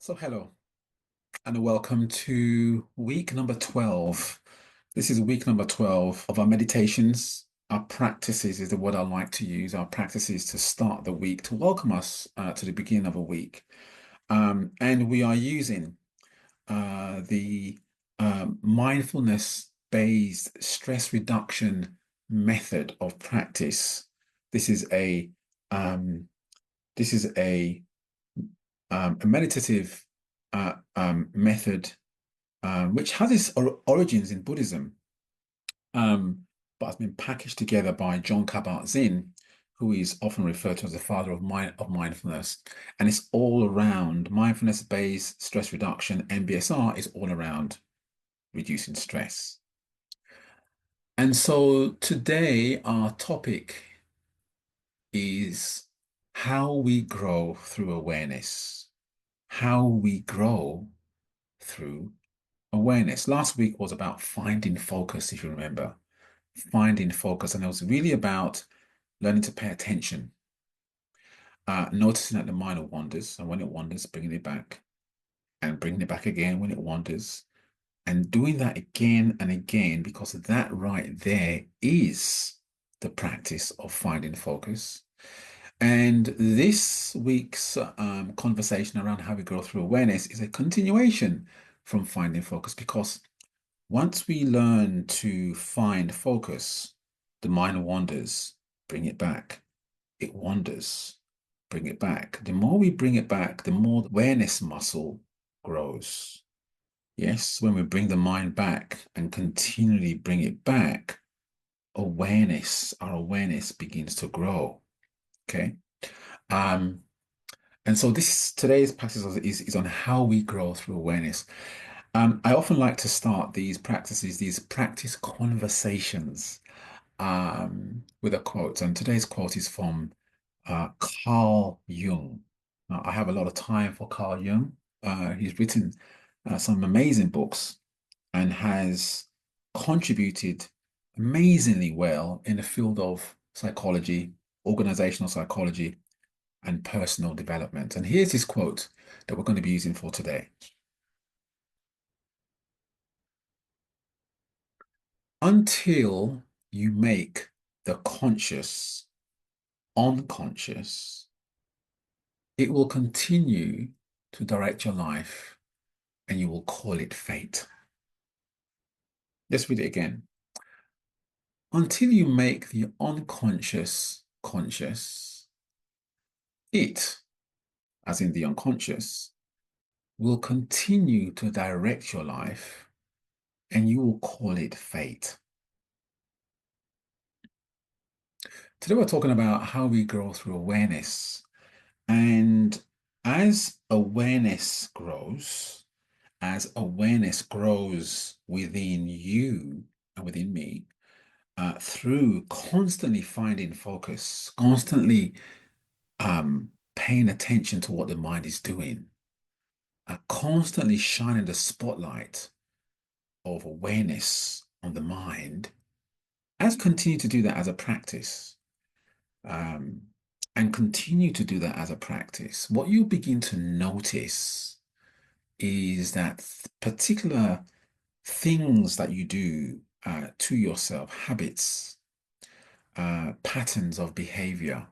So, hello and welcome to week number 12. This is week number 12 of our meditations. Our practices is the word I like to use. Our practices to start the week, to welcome us to the beginning of a week. And we are using the mindfulness-based stress reduction method of practice. This is a um, this is a meditative method which has its origins in Buddhism, but has been packaged together by Jon Kabat-Zinn, who is often referred to as the father of mindfulness. And it's all around mindfulness-based stress reduction. MBSR is all around reducing stress. And so today our topic is how we grow through awareness. How we grow through awareness. Last week was about finding focus, if you remember, finding focus. And it was really about learning to pay attention, noticing that the mind wanders. And when it wanders, bringing it back and bringing it back again when it wanders. And doing that again and again, because that right there is the practice of finding focus. And this week's conversation around how we grow through awareness is a continuation from finding focus because once we learn to find focus, the mind wanders, bring it back. It wanders, bring it back. The more we bring it back, the more the awareness muscle grows. Yes, when we bring the mind back and continually bring it back, our awareness begins to grow. Okay. Um, and so today's practice is on how we grow through awareness. I often like to start these practice conversations, with a quote. And today's quote is from Carl Jung. Now, I have a lot of time for Carl Jung. He's written some amazing books and has contributed amazingly well in the field of psychology, organizational psychology, and personal development. And here's his quote that we're going to be using for today. Until you make the conscious unconscious, it will continue to direct your life and you will call it fate. Let's read it again. Until you make the unconscious conscious, it, as in the unconscious, will continue to direct your life and you will call it fate. Today we're talking about how we grow through awareness. And as awareness grows within you and within me, through constantly finding focus, constantly paying attention to what the mind is doing, constantly shining the spotlight of awareness on the mind, as continue to do that as a practice, um, and continue to do that as a practice, what you begin to notice is that particular things that you do to yourself, habits, patterns of behavior,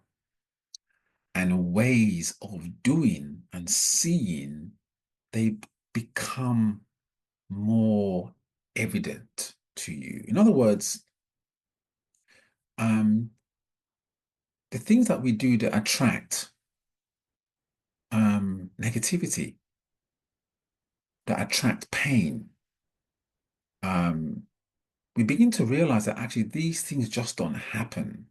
and ways of doing and seeing, they become more evident to you. In other words, um, the things that we do that attract negativity, that attract pain, um, we begin to realize that actually these things just don't happen.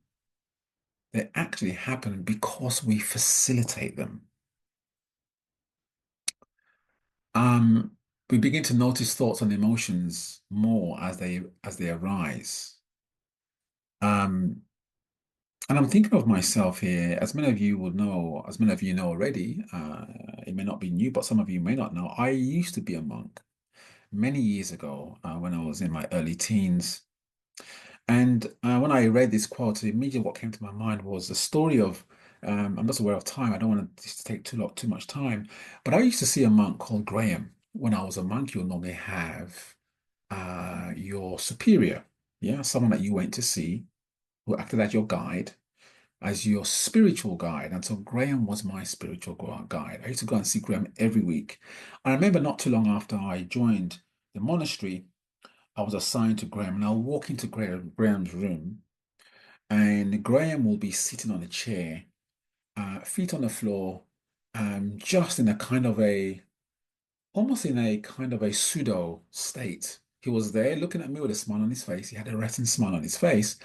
They actually happen because we facilitate them. Um, we begin to notice thoughts and emotions more as they arise. Um, and I'm thinking of myself here, as many of you will know, as many of you know already, it may not be new, but some of you may not know. I used to be a monk many years ago, when I was in my early teens. And when I read this quote, immediately what came to my mind was the story of I'm just aware of time. I don't want this to take too much time. But I used to see a monk called Graham. When I was a monk, you'll normally have your superior, yeah, someone that you went to see who acted as your guide, as your spiritual guide. And so Graham was my spiritual guide. I used to go and see Graham every week. I remember not too long after I joined the monastery, I was assigned to Graham, and I'll walk into Graham's room, and Graham will be sitting on a chair, feet on the floor, just in a kind of a, almost in a kind of a pseudo state. He was there looking at me with a smile on his face. He had a resting smile on his face.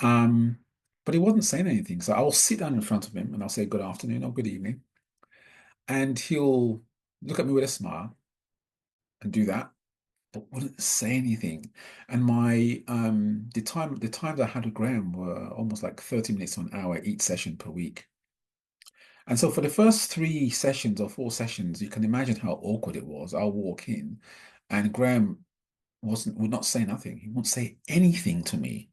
Um, but he wasn't saying anything. So I will sit down in front of him and I'll say good afternoon or good evening. And he'll look at me with a smile and do that, but wouldn't say anything. And my the times I had with Graham were almost like 30 minutes to an hour each session per week. And so for the first three sessions or four sessions, you can imagine how awkward it was. I'll walk in and Graham would not say nothing. He wouldn't say anything to me.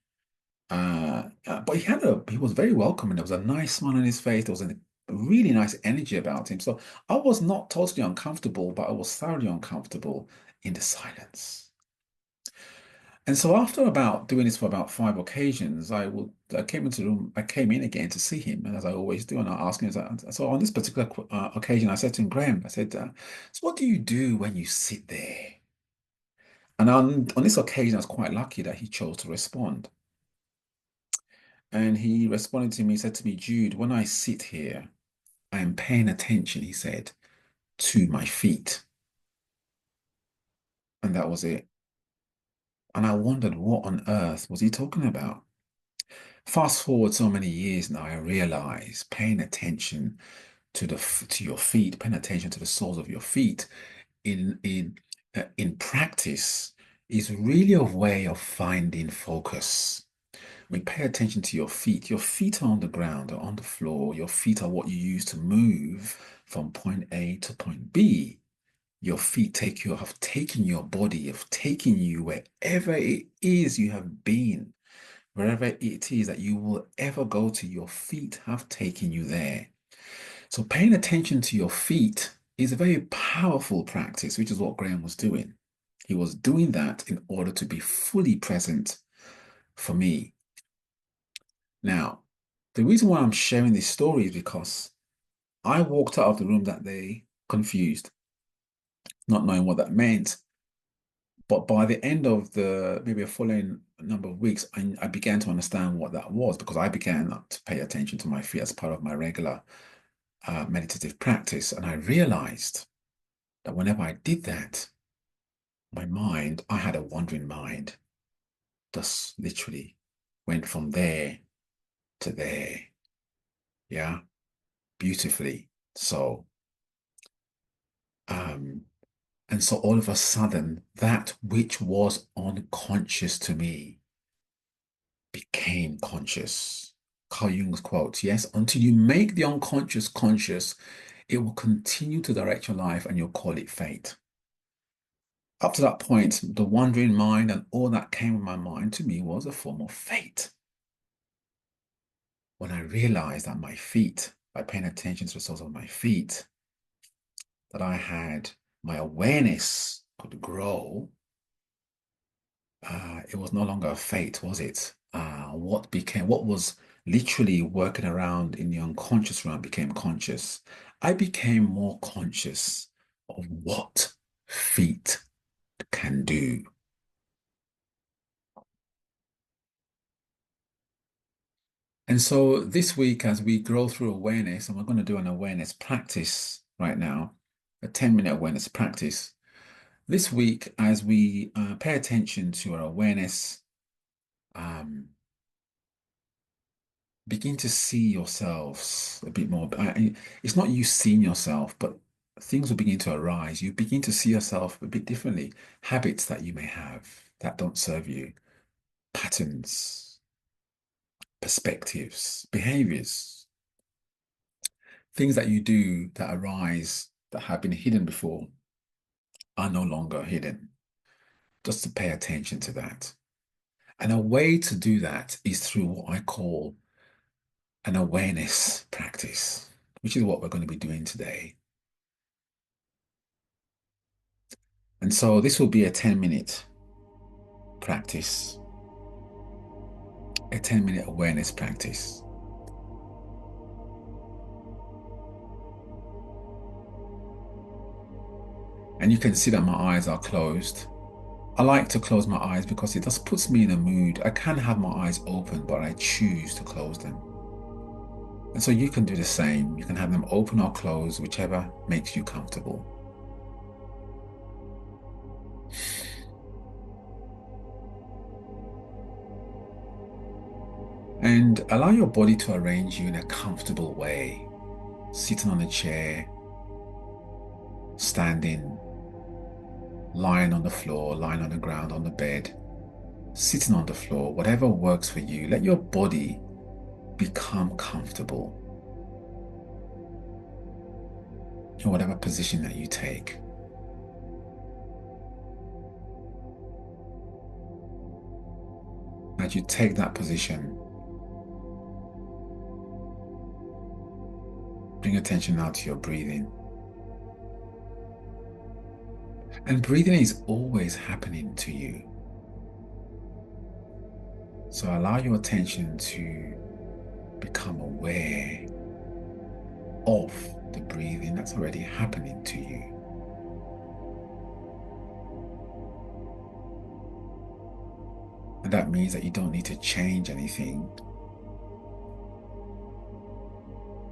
But he was very welcoming. There was a nice smile on his face. There was a really nice energy about him. So I was not totally uncomfortable, but I was thoroughly uncomfortable in the silence. And so after about doing this for about five occasions, I came into the room, I came in again to see him, and as I always do, and I asked him, so on this particular occasion, I said to him, Graham, I said, so what do you do when you sit there? And on this occasion, I was quite lucky that he chose to respond. And he responded to me, he said to me, Jude, when I sit here, I am paying attention, he said, to my feet. And that was it. And I wondered what on earth was he talking about? Fast forward so many years now, I realize paying attention to your feet, paying attention to the soles of your feet in practice is really a way of finding focus. When you pay attention to your feet are on the ground or on the floor. Your feet are what you use to move from point A to point B. Your feet have taken your body, have taken you wherever it is you have been. Wherever it is that you will ever go to, your feet have taken you there. So paying attention to your feet is a very powerful practice, which is what Graham was doing. He was doing that in order to be fully present for me. Now, the reason why I'm sharing this story is because I walked out of the room that day confused, not knowing what that meant. But by the end of the maybe a following number of weeks, I began to understand what that was because I began to pay attention to my feet as part of my regular meditative practice. And I realized that whenever I did that, I had a wandering mind, just literally went from there to there. Yeah, beautifully. Um, and so all of a sudden, that which was unconscious to me became conscious. Carl Jung's quote, yes, until you make the unconscious conscious, it will continue to direct your life and you'll call it fate. Up to that point, the wandering mind and all that came in my mind to me was a form of fate. When I realized that my feet, by paying attention to the soles of my feet, that I had my awareness could grow, it was no longer a fate, was it? What was literally working around in the unconscious realm became conscious. I became more conscious of what feet can do. And so this week, as we grow through awareness, and we're going to do an awareness practice right now, a 10-minute awareness practice. This week, as we pay attention to our awareness, um, begin to see yourselves a bit more. It's not you seeing yourself, but things will begin to arise. You begin to see yourself a bit differently. Habits that you may have that don't serve you, patterns, perspectives, behaviors, things that you do that arise that have been hidden before are no longer hidden. Just to pay attention to that. And a way to do that is through what I call an awareness practice, which is what we're going to be doing today. And so this will be a 10-minute practice, a 10-minute awareness practice. And you can see that my eyes are closed. I like to close my eyes because it just puts me in a mood. I can have my eyes open, but I choose to close them. And so you can do the same. You can have them open or closed, whichever makes you comfortable. And allow your body to arrange you in a comfortable way. Sitting on a chair, standing, lying on the floor, lying on the ground, on the bed, sitting on the floor, whatever works for you. Let your body become comfortable in whatever position that you take. As you take that position, bring attention now to your breathing. And breathing is always happening to you. So allow your attention to become aware of the breathing that's already happening to you. And that means that you don't need to change anything.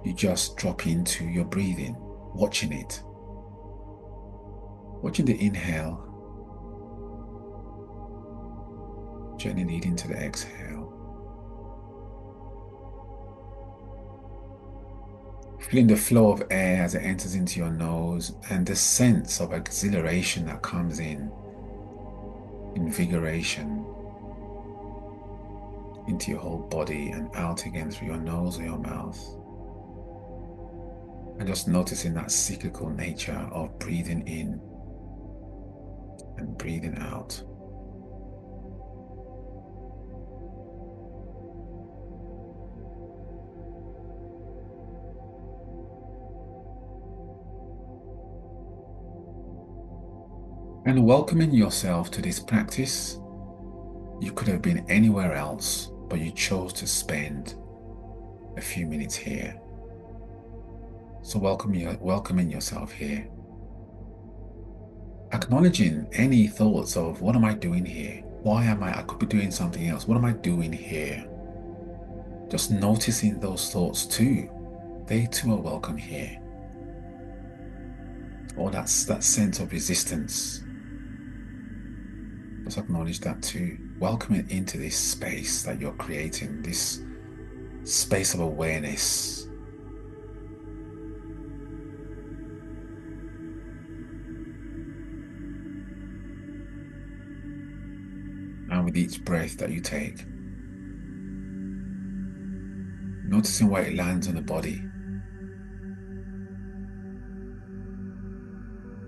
You just drop into your breathing, watching it. Watching the inhale, gently leading to the exhale. Feeling the flow of air as it enters into your nose and the sense of exhilaration that comes in, invigoration into your whole body and out again through your nose or your mouth. And just noticing that cyclical nature of breathing in and breathing out. And welcoming yourself to this practice. You could have been anywhere else, but you chose to spend a few minutes here. So welcoming yourself here. Acknowledging any thoughts of, what am I doing here? Why am I could be doing something else. What am I doing here? Just noticing those thoughts too. They too are welcome here. Or that sense of resistance. Just acknowledge that too. Welcome it into this space that you're creating, this space of awareness. And with each breath that you take, noticing where it lands on the body.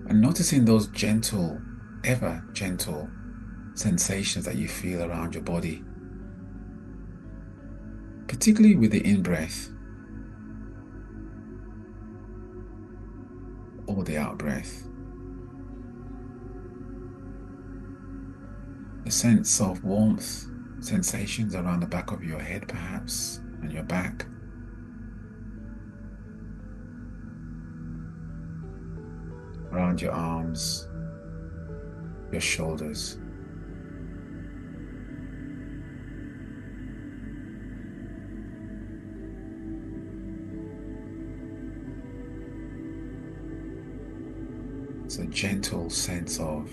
And noticing those gentle, ever gentle sensations that you feel around your body. Particularly with the in-breath or the out-breath. A sense of warmth, sensations around the back of your head perhaps, and your back. Around your arms, your shoulders. It's a gentle sense of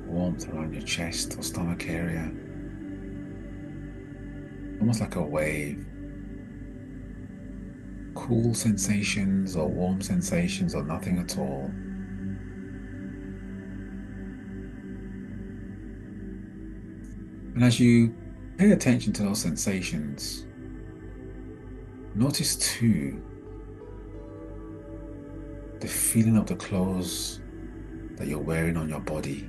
warmth around your chest or stomach area, almost like a wave. Cool sensations or warm sensations or nothing at all. And as you pay attention to those sensations, notice too the feeling of the clothes that you're wearing on your body.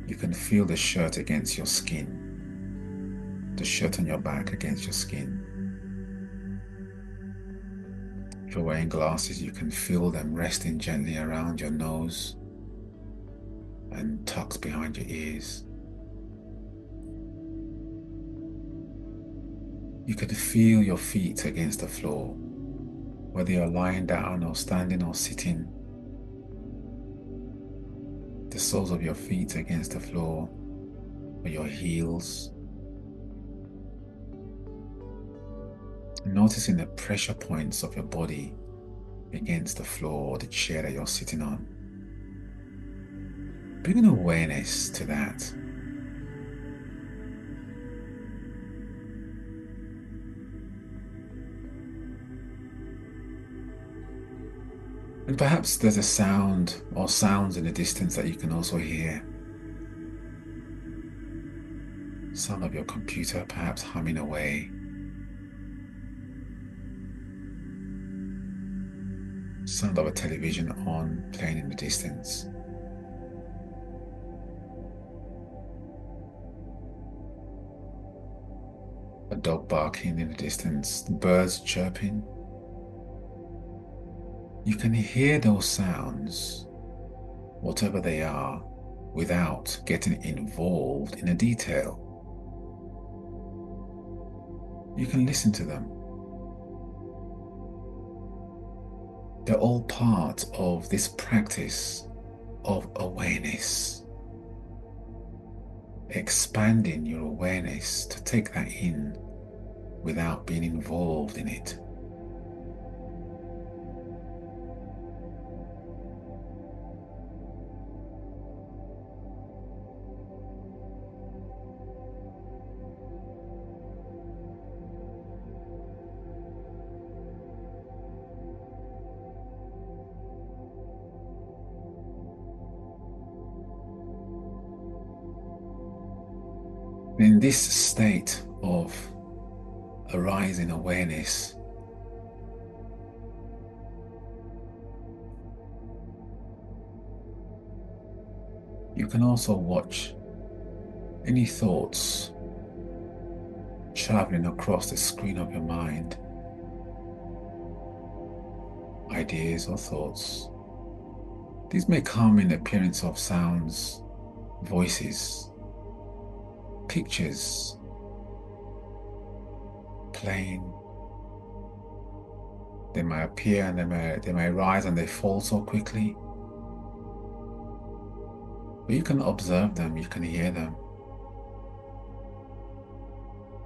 You can feel the shirt against your skin. the shirt on your back against your skin. If you're wearing glasses, you can feel them resting gently around your nose and tucked behind your ears. You can feel your feet against the floor, whether you're lying down or standing or sitting. The soles of your feet against the floor, or your heels. Noticing the pressure points of your body against the floor or the chair that you're sitting on. Bring an awareness to that. And perhaps there's a sound or sounds in the distance that you can also hear. Sound of your computer perhaps humming away. Sound of a television on, playing in the distance. A dog barking in the distance, birds chirping. You can hear those sounds, whatever they are, without getting involved in a detail. You can listen to them. They're all part of this practice of awareness. Expanding your awareness to take that in without being involved in it. In this state of arising awareness, you can also watch any thoughts traveling across the screen of your mind, ideas or thoughts. These may come in the appearance of sounds, voices, pictures, playing. They might appear and they may rise and they fall so quickly. But you can observe them, you can hear them.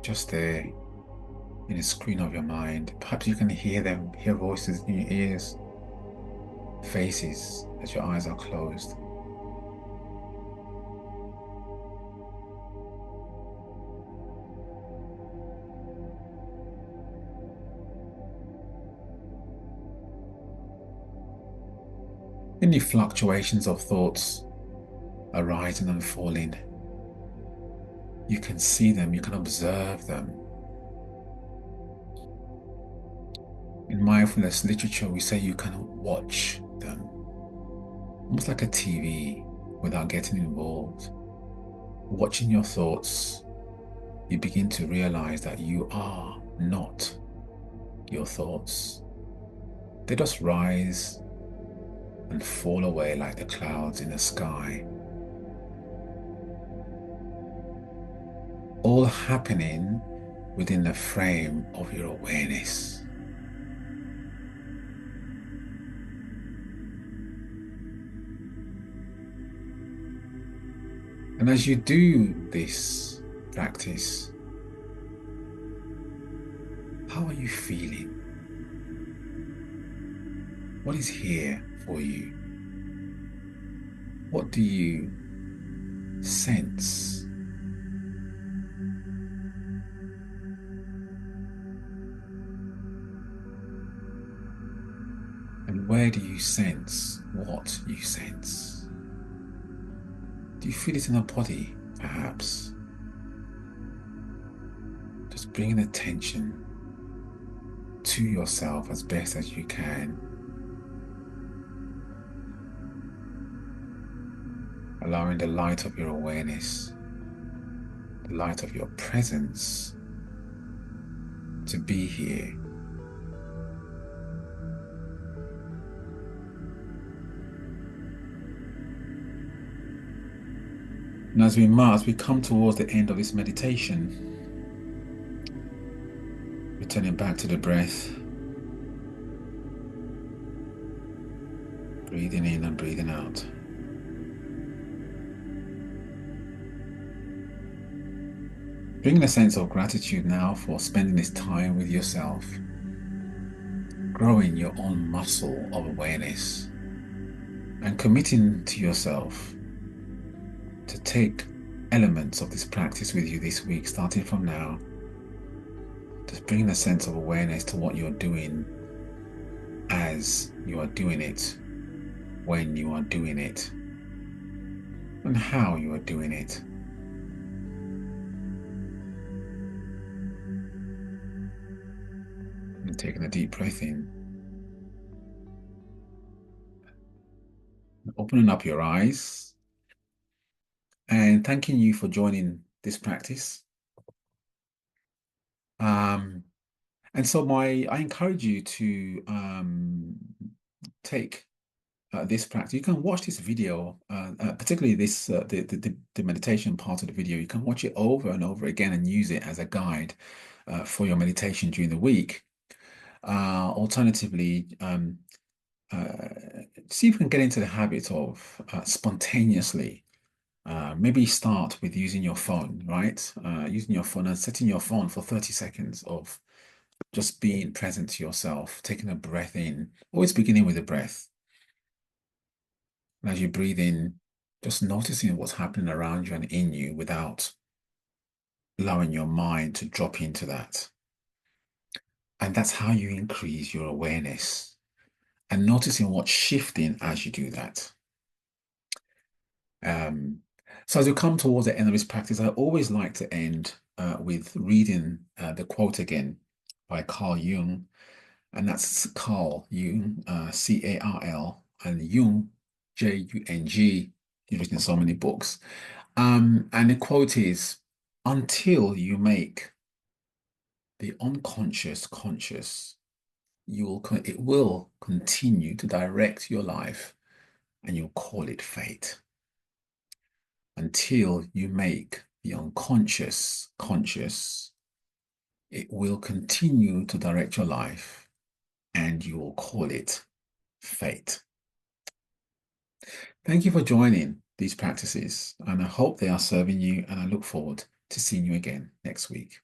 Just there in the screen of your mind. Perhaps you can hear them, hear voices in your ears, faces as your eyes are closed. Any fluctuations of thoughts arising and falling, you can see them, you can observe them. In mindfulness literature, we say you can watch them, almost like a TV, without getting involved. Watching your thoughts, you begin to realize that you are not your thoughts. They just rise and fall away like the clouds in the sky. All happening within the frame of your awareness. And as you do this practice, how are you feeling? What is here for you? What do you sense? And where do you sense what you sense? Do you feel it in the body, perhaps? Just bringing attention to yourself as best as you can. Allowing the light of your awareness, the light of your presence to be here. And as we come towards the end of this meditation, returning back to the breath, breathing in and breathing out. Bringing a sense of gratitude now for spending this time with yourself, growing your own muscle of awareness, and committing to yourself to take elements of this practice with you this week, starting from now. Just bringing a sense of awareness to what you're doing as you are doing it, when you are doing it, and how you are doing it. And taking a deep breath in. Opening up your eyes and thanking you for joining this practice. And so I encourage you to take this practice. You can watch this video, particularly this the meditation part of the video. You can watch it over and over again and use it as a guide for your meditation during the week. Alternatively, see if you can get into the habit of spontaneously. Maybe start with using your phone, right? Using your phone and setting your phone for 30 seconds of just being present to yourself, taking a breath in, always beginning with a breath. And as you breathe in, just noticing what's happening around you and in you without allowing your mind to drop into that. And that's how you increase your awareness and noticing what's shifting as you do that. So as we come towards the end of this practice, I always like to end with reading the quote again by Carl Jung, and that's Carl Jung, C-A-R-L, and Jung, J-U-N-G. He's written so many books. And the quote is, "Until you make the unconscious conscious, it will continue to direct your life, and you'll call it fate. Until you make the unconscious conscious, it will continue to direct your life, and you will call it fate." Thank you for joining these practices, and I hope they are serving you, and I look forward to seeing you again next week.